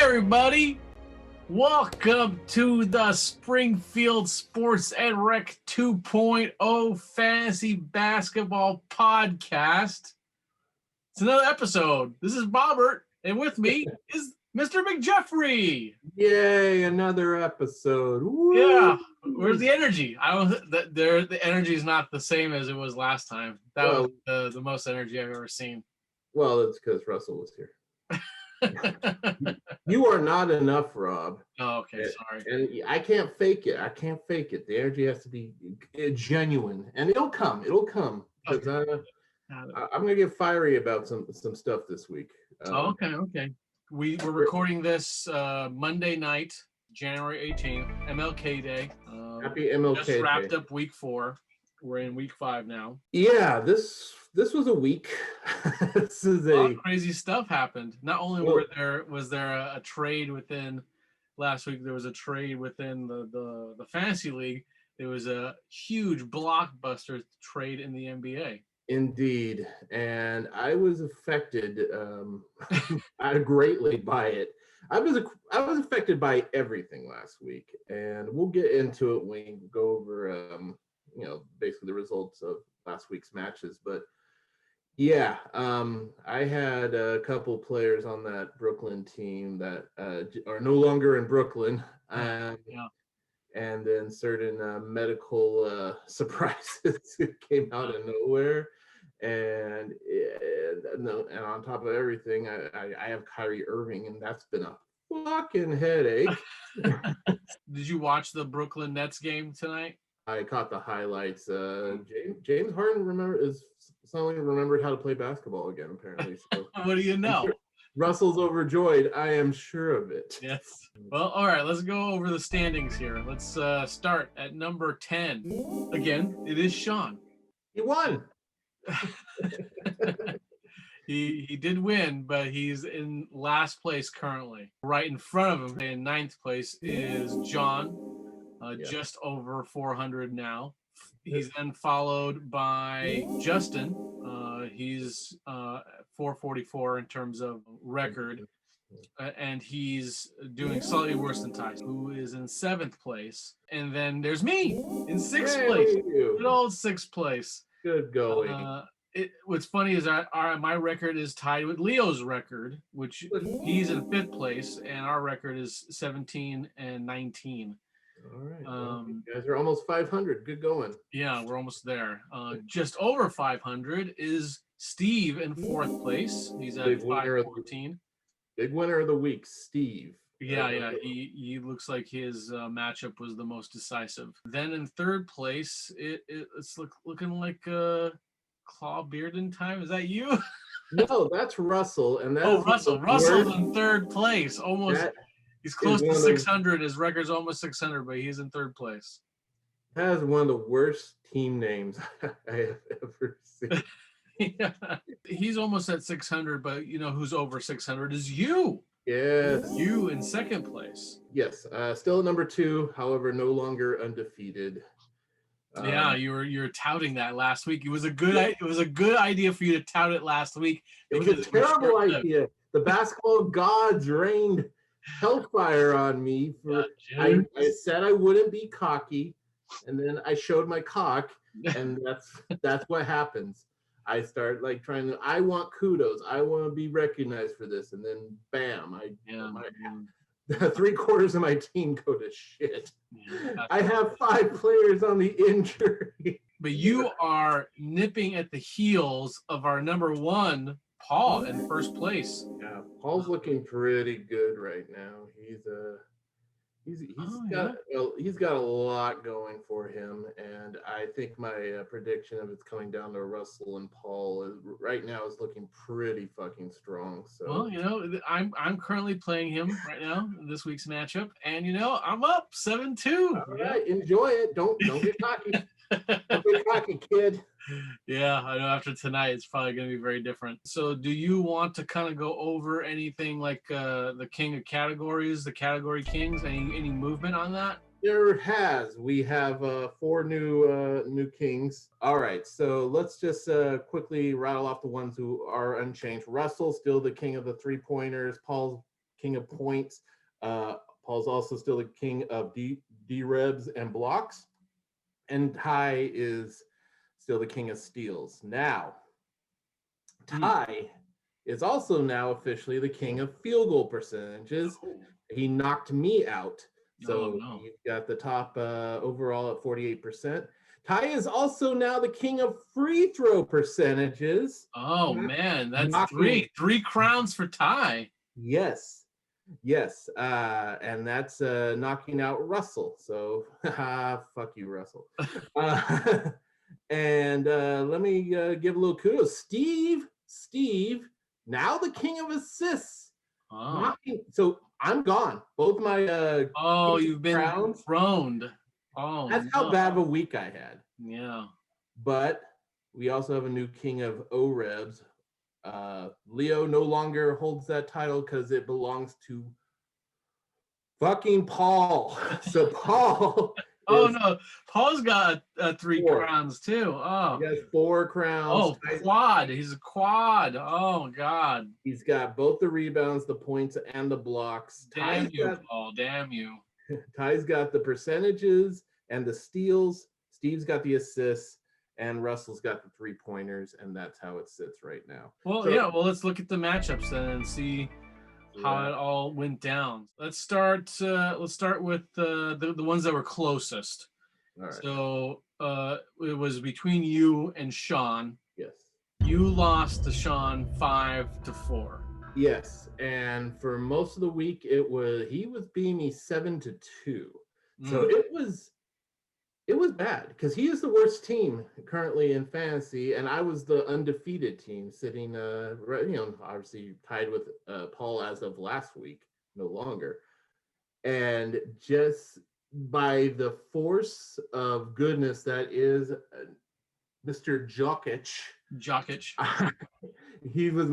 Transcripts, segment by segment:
everybody. Welcome to the Springfield Sports and Rec 2.0 Fantasy Basketball Podcast. It's another episode. This is Bobert, and with me is Mr. McJeffrey. Yay, another episode. Woo. Yeah, where's the energy? The energy is not the same as it was last time. That was the most energy I've ever seen. Well, it's because Russell was here. You are not enough, Rob. Oh, okay, sorry. And I can't fake it. The energy has to be genuine, and it'll come. Because I'm gonna get fiery about some stuff this week. Okay. We're recording this Monday night, January 18th, MLK Day. Happy MLK just Day. Wrapped up week 4. We're in week 5 now. Yeah, this was a week. This is a lot of crazy stuff happened. Not only was there a trade within last week, there was a trade within the fantasy league. There was a huge blockbuster trade in the NBA. Indeed, and I was affected greatly by it. I was affected by everything last week, and we'll get into it when we go over basically the results of last week's matches. But yeah, I had a couple players on that Brooklyn team that are no longer in Brooklyn. And then certain medical surprises came out of nowhere. And on top of everything, I have Kyrie Irving, and that's been a fucking headache. Did you watch the Brooklyn Nets game tonight? I caught the highlights. James Harden suddenly remembered how to play basketball again, apparently. So what do you know? Russell's overjoyed. I am sure of it. Yes. Well, all right, let's go over the standings here. Let's start at number 10. Again, it is Sean. He won. He did win, but he's in last place currently. Right in front of him in 9th place is John, just over 400 now. He's then followed by Justin. He's 444 in terms of record, and he's doing slightly worse than Ty, who is in 7th place. And then there's me in 6th place. Good old 6th place. Good going. What's funny is my record is tied with Leo's record, which he's in 5th place, and our record is 17 and 19. All right. You guys are almost 500. Good going. Yeah, we're almost there. Just over 500 is Steve in 4th place. He's at 514. Big winner of the week, Steve. Yeah. He looks like his matchup was the most decisive. Then in 3rd place, it's looking like Claw Bearden time. Is that you? No, that's Russell. And Russell. Russell's in 3rd place. Almost. He's close to 600. His record's almost 600, but he's in 3rd place. That is one of the worst team names I have ever seen. Yeah. He's almost at 600, but you know who's over 600 is you. Yes. You in 2nd place. Yes. Still at number 2, however, no longer undefeated. Yeah, you're touting that last week. It was a good idea for you to tout it last week. It was a terrible idea. The basketball gods rained hellfire on me. I said I wouldn't be cocky, and then I showed my cock, and that's what happens. I start I want kudos. I want to be recognized for this, and then bam, 3/4 of my team go to shit. Yeah, I have 5 players on the injury. But you are nipping at the heels of our number 1, Paul, in 1st place. Yeah, Paul's looking pretty good right now. He's got a lot going for him, and I think my prediction of it's coming down to Russell and Paul right now is looking pretty fucking strong. So well, I'm currently playing him right now in this week's matchup, and I'm up 7-2. All right, enjoy it. Don't get cocky. Don't get cocky, kid. Yeah, I know after tonight it's probably going to be very different. So do you want to kind of go over anything like the king of categories, the category kings, any movement on that? We have 4 new kings. All right, so let's just quickly rattle off the ones who are unchanged. Russell, still the king of the 3-pointers. Paul's king of points. Paul's also still the king of DREBs and blocks. And Ty is still the king of steals. Now, Ty is also now officially the king of field goal percentages. He knocked me out. So he's got the top overall at 48%. Ty is also now the king of free throw percentages. Oh man, that's three crowns for Ty. Yes, and that's knocking out Russell. So fuck you, Russell. And let me give a little kudos. Steve, now the king of assists. So I'm gone. Both my you've been crowns throned. Oh, that's how bad of a week I had. Yeah. But we also have a new king of OREBs. Leo no longer holds that title because it belongs to fucking Paul. So Paul. No, Paul's got 3 crowns too. Oh, he has 4 crowns. Oh, quad. He's a quad. Oh God. He's got both the rebounds, the points, and the blocks. Damn you, Paul. Damn you. Ty's got the percentages and the steals. Steve's got the assists, and Russell's got the 3-pointers, and that's how it sits right now. Well, well, let's look at the matchups then and see how it all went down. Let's start with the ones that were closest. All right. So it was between you and Sean. Yes. You lost to Sean 5-4. Yes, and for most of the week he was beating me 7-2. So it was bad because he is the worst team currently in fantasy, and I was the undefeated team sitting obviously tied with Paul as of last week, no longer. And just by the force of goodness that is Mr. JOKIC. He was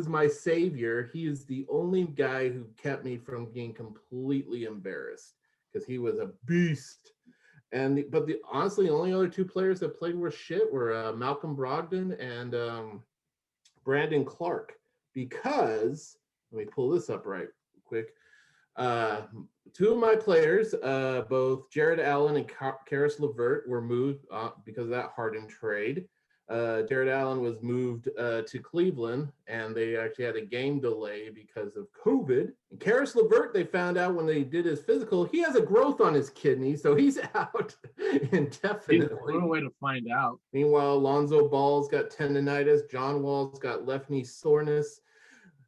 my savior. He is the only guy who kept me from being completely embarrassed because he was a beast. But honestly, the only other 2 players that played were shit were Malcolm Brogdon and Brandon Clark. Because let me pull this up right quick. 2 of my players, both Jared Allen and Karis LeVert, were moved because of that Harden trade. Jared Allen was moved to Cleveland, and they actually had a game delay because of COVID. And Karis LeVert, they found out when they did his physical, he has a growth on his kidney, so he's out indefinitely. What a way to find out. Meanwhile, Lonzo Ball's got tendonitis. John Wall's got left knee soreness.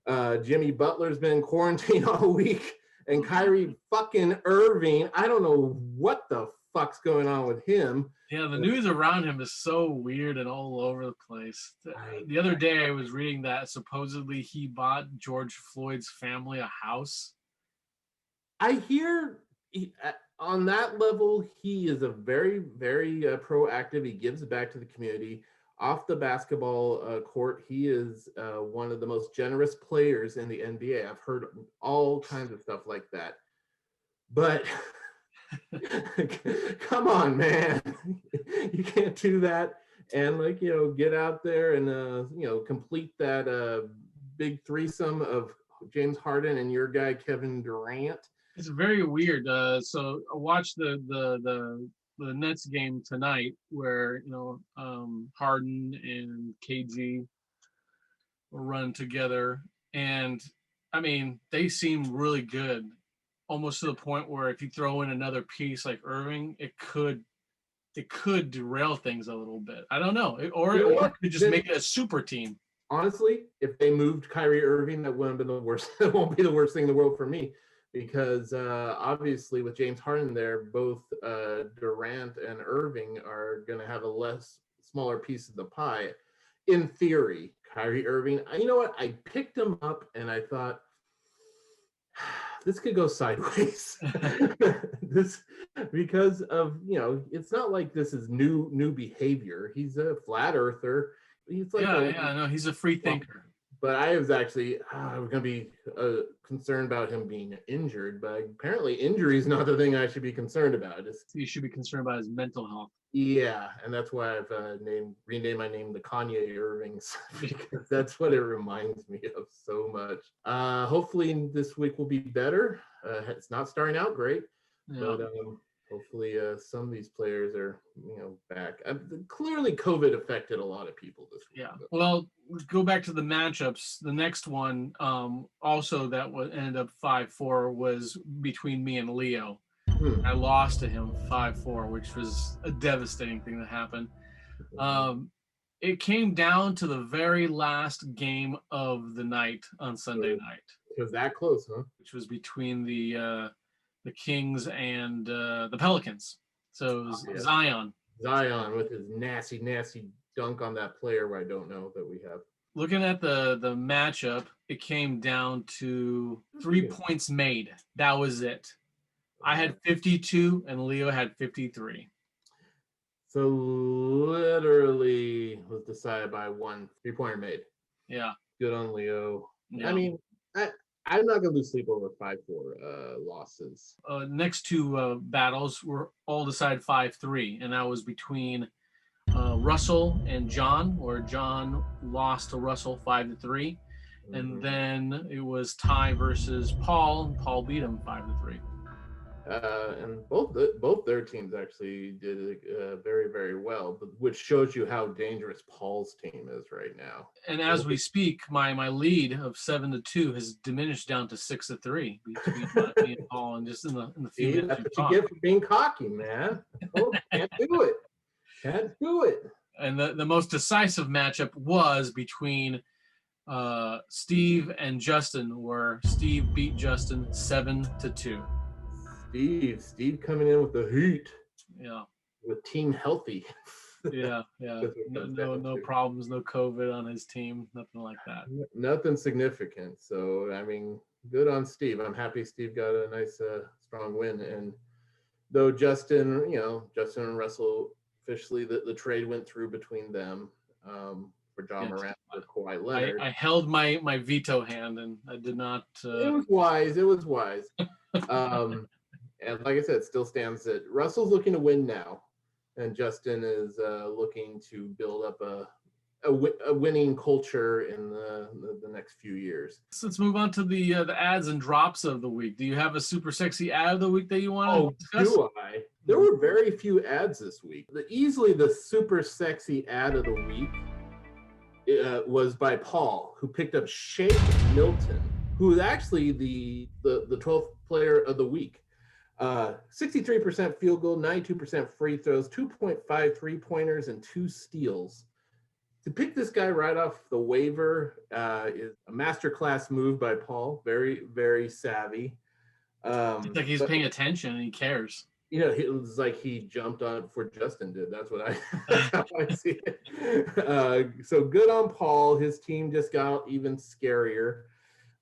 Jimmy Butler's been quarantined all week. And Kyrie fucking Irving, I don't know what the fuck's going on with him. Yeah, the news around him is so weird and all over the place. The other day I was reading that supposedly he bought George Floyd's family a house. I hear on that level, he is a very, very proactive. He gives back to the community. Off the basketball court, he is one of the most generous players in the NBA. I've heard all kinds of stuff like that. But come on, man. You can't do that and get out there and complete that big threesome of James Harden and your guy Kevin Durant. It's very weird. So I watched the Nets game tonight where Harden and KG were run together, and I mean they seem really good, almost to the point where if you throw in another piece like Irving, it could derail things a little bit. I don't know, or it could just make it a super team. Honestly, if they moved Kyrie Irving, that wouldn't have been the worst. It won't be the worst thing in the world for me. Because obviously with James Harden there, both Durant and Irving are going to have a smaller piece of the pie. In theory, Kyrie Irving, you know what? I picked him up and I thought, this could go sideways. Because of, it's not like this is new behavior. He's a flat earther. He's like he's a free thinker. But I was actually I was going to be concerned about him being injured, but apparently injury is not the thing I should be concerned about. You should be concerned about his mental health. Yeah, and that's why I've renamed my name the Kanye Irvings because that's what it reminds me of so much. Hopefully this week will be better. It's not starting out great, Yeah. but hopefully some of these players are back. Clearly, COVID affected a lot of people this week. Yeah. Well, go back to the matchups. The next one, also that ended up 5-4, was between me and Leo. I lost to him 5-4, which was a devastating thing that happened. It came down to the very last game of the night on Sunday night. It was that close, huh? Which was between the Kings and the Pelicans. So it was Zion. Zion with his nasty dunk on that player where I don't know that we have. Looking at the matchup, it came down to 3 points made. That was it. I had 52 and Leo had 53. So literally was decided by 1 3-pointer made. Yeah. Good on Leo. Yeah. I mean, I'm not gonna lose sleep over 5-4 losses. Next two battles were all decided 5-3, and that was between Russell and John, where John lost to Russell 5-3, and then it was Ty versus Paul, and Paul beat him 5-3. And both their teams actually did very, very well, but which shows you how dangerous Paul's team is right now. And as we speak, my lead of 7-2 has diminished down to 6-3 between me and Paul, and just in the few minutes. That's what you get for being cocky, man. Oh, can't do it. Can't do it. And the most decisive matchup was between Steve and Justin, where Steve beat Justin 7-2. Steve coming in with the heat. Yeah. With team healthy. Yeah. No problems, no COVID on his team, nothing like that. Nothing significant. So I mean, good on Steve. I'm happy Steve got a nice strong win. And though Justin and Russell officially the trade went through between them for John Morant for Kawhi Leonard. I held my veto hand and I did not. It was wise. And like I said, it still stands that Russell's looking to win now, and Justin is looking to build up a winning culture in the next few years. So let's move on to the ads and drops of the week. Do you have a super sexy ad of the week that you want to discuss? Do I? There were very few ads this week. Easily the super sexy ad of the week was by Paul, who picked up Shake Milton, who is actually the 12th player of the week. 63% field goal, 92% free throws, 2.5 3-pointers, and 2 steals. To pick this guy right off the waiver is a masterclass move by Paul. Very, very savvy. It's like he's paying attention and he cares. It was like he jumped on it before Justin did. That's how I see it. So good on Paul. His team just got even scarier.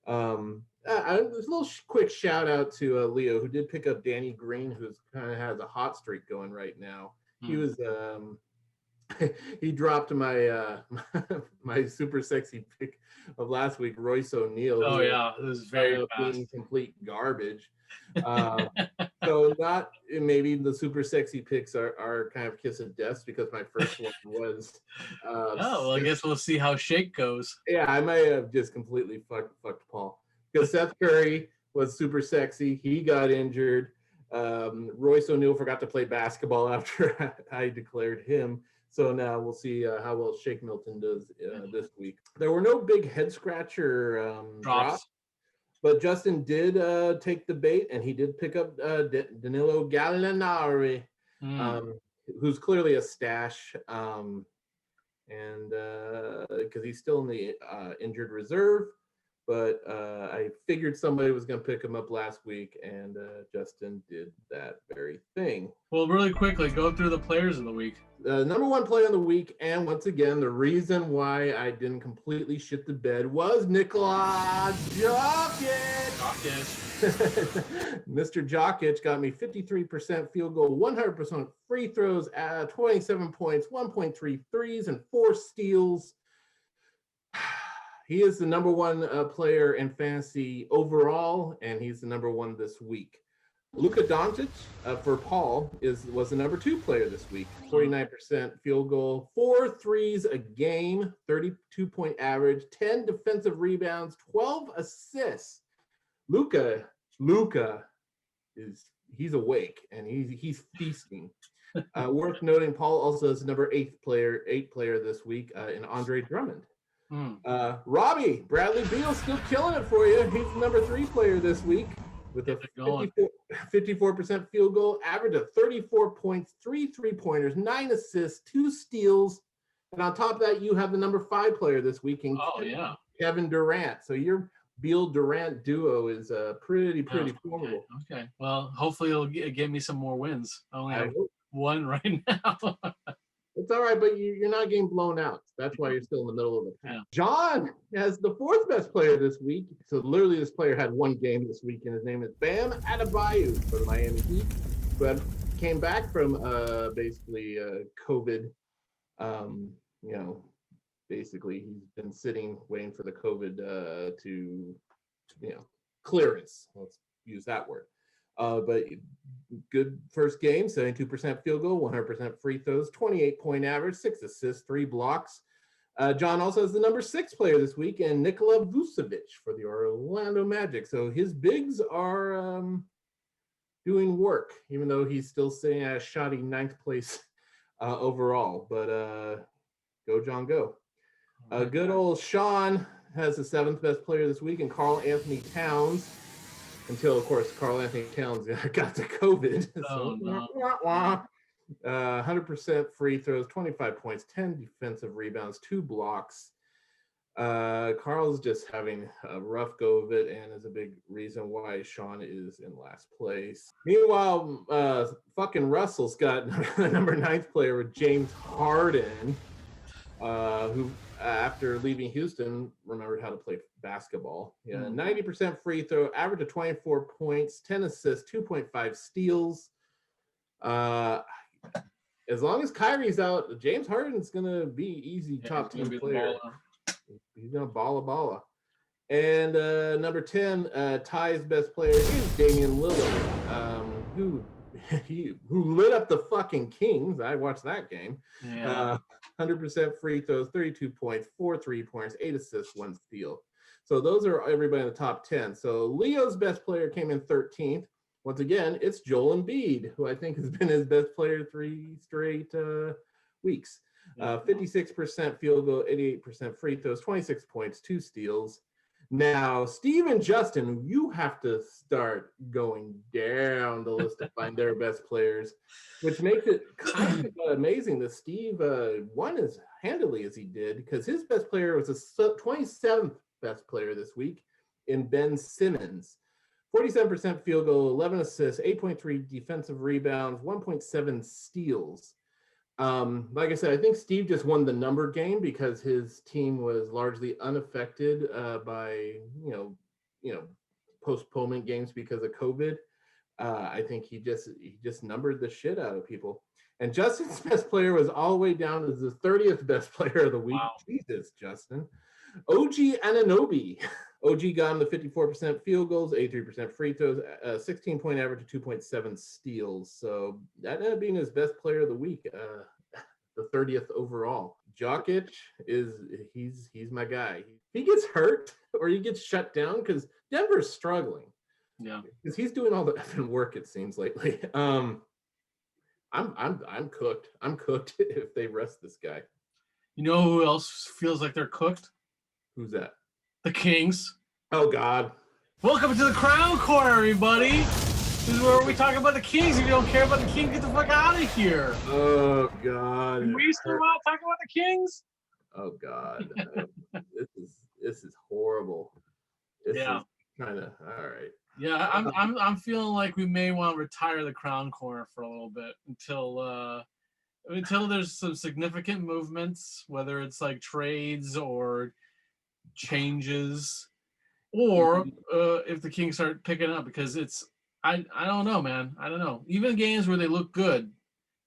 There's a little quick shout out to Leo, who did pick up Danny Green, who's kind of has a hot streak going right now. He was he dropped my my super sexy pick of last week, Royce O'Neal. Oh yeah, it was very fast. Being complete garbage. So not maybe the super sexy picks are kind of kiss of death, because my first one was. I guess we'll see how Shake goes. Yeah, I might have just completely fucked Paul. Because Seth Curry was super sexy. He got injured. Royce O'Neal forgot to play basketball after I declared him. So now we'll see how well Shake Milton does this week. There were no big head scratcher drops, but Justin did take the bait, and he did pick up Danilo Gallinari, who's clearly a stash, and because he's still in the injured reserve. But I figured somebody was going to pick him up last week, and Justin did that very thing. Well, really quickly, go through the players of the week. The number 1 player of the week, and once again, the reason why I didn't completely shit the bed was NIKOLA JOKIC. Mr. JOKIC got me 53% field goal, 100% free throws, 27 points, 1.3 threes, and 4 steals. he is the number one player in fantasy overall, and he's the number one this week. LUKA DONCIC for Paul was the number 2 player this week. 49% field goal, 4 threes a game, 32-point average, 10 defensive rebounds, 12 assists. LUKA he's awake and he's feasting. Worth noting, Paul also is number 8 player this week in Andre Drummond. Robbie Bradley Beal still killing it for you. He's the number 3 player this week with a 54% field goal, average of 34 points, 3 3-pointers, 9 assists, 2 steals, and on top of that, you have the number 5 player this week in Kevin Durant. So your Beal Durant duo is pretty formidable. Okay. Well, hopefully it'll get me some more wins. I only have 1 right now. It's all right, but you're not getting blown out. That's why you're still in the middle of the pack. John has the 4th best player this week. So literally this player had 1 game this week, and his name is Bam Adebayo for the Miami Heat, but came back from basically COVID. Basically he's been sitting waiting for the COVID to clearance. Let's use that word. But good first game, 72% field goal, 100% free throws, 28-point average, 6 assists, 3 blocks. John also has the number 6 player this week, and NIKOLA VUCEVIC for the Orlando Magic. So his bigs are doing work, even though he's still sitting at a shoddy 9th place overall. But go, John, go. Good old Sean has the 7th best player this week, and KARL-ANTHONY Towns. Until, of course, KARL-ANTHONY Towns got to COVID. No. 100% free throws, 25 points, 10 defensive rebounds, 2 blocks. Carl's just having a rough go of it and is a big reason why Sean is in last place. Meanwhile, fucking Russell's got the number 9th player with James Harden, who after leaving Houston remembered how to play basketball. 90% free throw, average of 24 points, 10 assists, 2.5 steals. As long as Kyrie's out, James Harden's gonna be easy top 10 player. He's gonna balla. And number 10, Ty's best player is Damian Lillard, who lit up the fucking Kings. I watched that game. 100% free throws, 32 points, 4 3-pointers, 8 assists, 1 steal. So those are everybody in the top 10. So Leo's best player came in 13th. Once again, it's Joel Embiid, who I think has been his best player 3 straight weeks. 56% field goal, 88% free throws, 26 points, 2 steals. Now, Steve and Justin, you have to start going down the list to find their best players, which makes it kind of amazing that Steve won as handily as he did, because his best player was the 27th best player this week in Ben Simmons. 47% field goal, 11 assists, 8.3 defensive rebounds, 1.7 steals. Like I said, I think Steve just won the number game because his team was largely unaffected by postponement games because of COVID. I think he just numbered the shit out of people. And Justin's best player was all the way down as the 30th best player of the week. Wow. Jesus, Justin. OG ANUNOBY. OG got him the 54% field goals, 83% free throws, 16-point average, 2.7 steals. So that ended up being his best player of the week, the 30th overall. JOKIC he's my guy. He gets hurt or he gets shut down because Denver's struggling. Yeah, because he's doing all the effing work, it seems, lately. I'm cooked. I'm cooked if they rest this guy. You know who else feels like they're cooked? Who's that? The Kings. Oh, God. Welcome to the Crown Corner, everybody. This is where we talk about the Kings. If you don't care about the Kings, get the fuck out of here. Oh, God. Can we still talk about the Kings? Oh, God. This is horrible. This is kind of all right. Yeah, I'm feeling like we may want to retire the Crown Corner for a little bit until there's some significant movements, whether it's like trades or changes, or if the Kings start picking up, because I don't know, man. I don't know. Even games where they look good,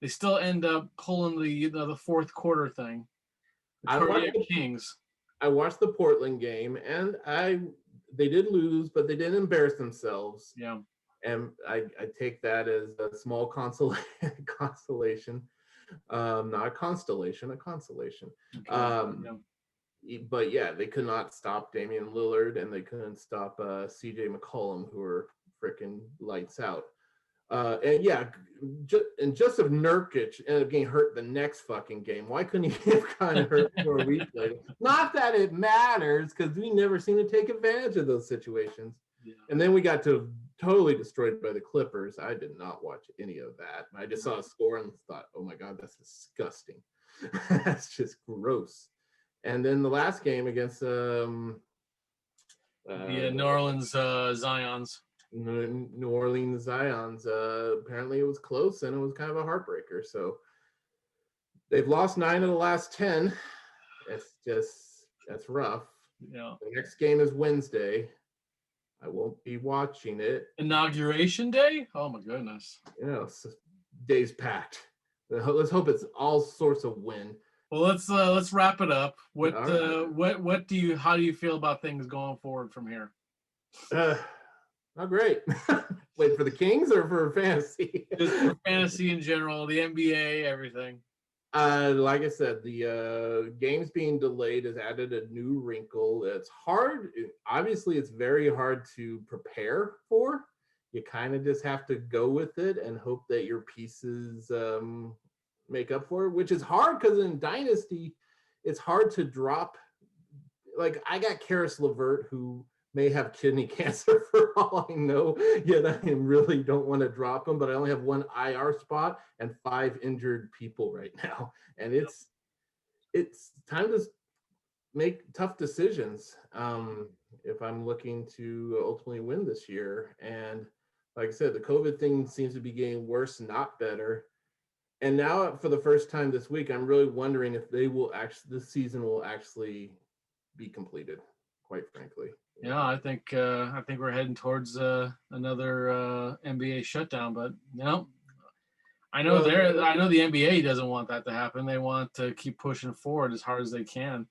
they still end up pulling the fourth quarter thing. The Kings. I watched the Portland game, and they did lose, but they didn't embarrass themselves. Yeah. And I take that as a small consolation. Not a constellation, a consolation. Okay. But yeah, they could not stop Damian Lillard, and they couldn't stop CJ McCollum, who were freaking lights out. And yeah, Jusuf Nurkic ended up getting hurt the next fucking game. Why couldn't he have gotten hurt before we played? Not that it matters, because we never seem to take advantage of those situations. Yeah. And then we got totally destroyed by the Clippers. I did not watch any of that. I just saw a score and thought, oh my God, that's disgusting. That's just gross. And then the last game against New Orleans Zions. New Orleans Zions, apparently it was close and it was kind of a heartbreaker. So they've lost 9 of the last 10. That's rough. Yeah. The next game is Wednesday. I won't be watching it. Inauguration day? Oh my goodness. Day's packed. Let's hope it's all sorts of win. Well, let's wrap it up. Right. How do you feel about things going forward from here? Not great. Wait, for the Kings or for fantasy? Just for fantasy in general, the NBA, everything. Like I said, the games being delayed has added a new wrinkle. It's hard. Obviously, it's very hard to prepare for. You kind of just have to go with it and hope that your pieces make up for it, which is hard because in Dynasty, it's hard to drop. Like, I got Karis LeVert, who may have kidney cancer for all I know, yet I really don't want to drop him, but I only have 1 IR spot and 5 injured people right now. And it's time to make tough decisions if I'm looking to ultimately win this year. And like I said, the COVID thing seems to be getting worse, not better. And now for the first time this week, I'm really wondering if this season will actually be completed, quite frankly. Yeah, I think we're heading towards another NBA shutdown, but no, I know the NBA doesn't want that to happen. They want to keep pushing forward as hard as they can.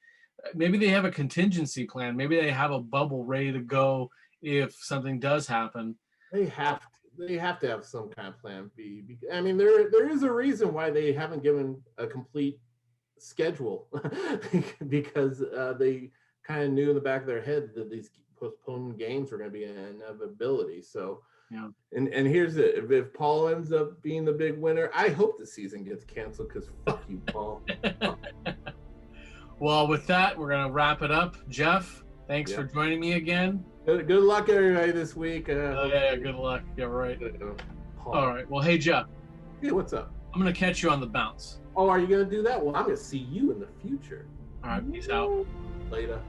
Maybe they have a contingency plan. Maybe they have a bubble ready to go if something does happen. They have to have some kind of plan B. I mean, there is a reason why they haven't given a complete schedule because they kind of knew in the back of their head that these postponed games were going to be an inevitability. So, yeah. And here's it: if Paul ends up being the big winner, I hope the season gets canceled because fuck you, Paul. Well, with that, we're going to wrap it up. Jeff, thanks for joining me again. Good luck, everybody, this week. Good luck. Yeah, right. All right. Well, hey, Jeff. Hey, what's up? I'm going to catch you on the bounce. Oh, are you going to do that? Well, I'm going to see you in the future. All right. Peace out. Later.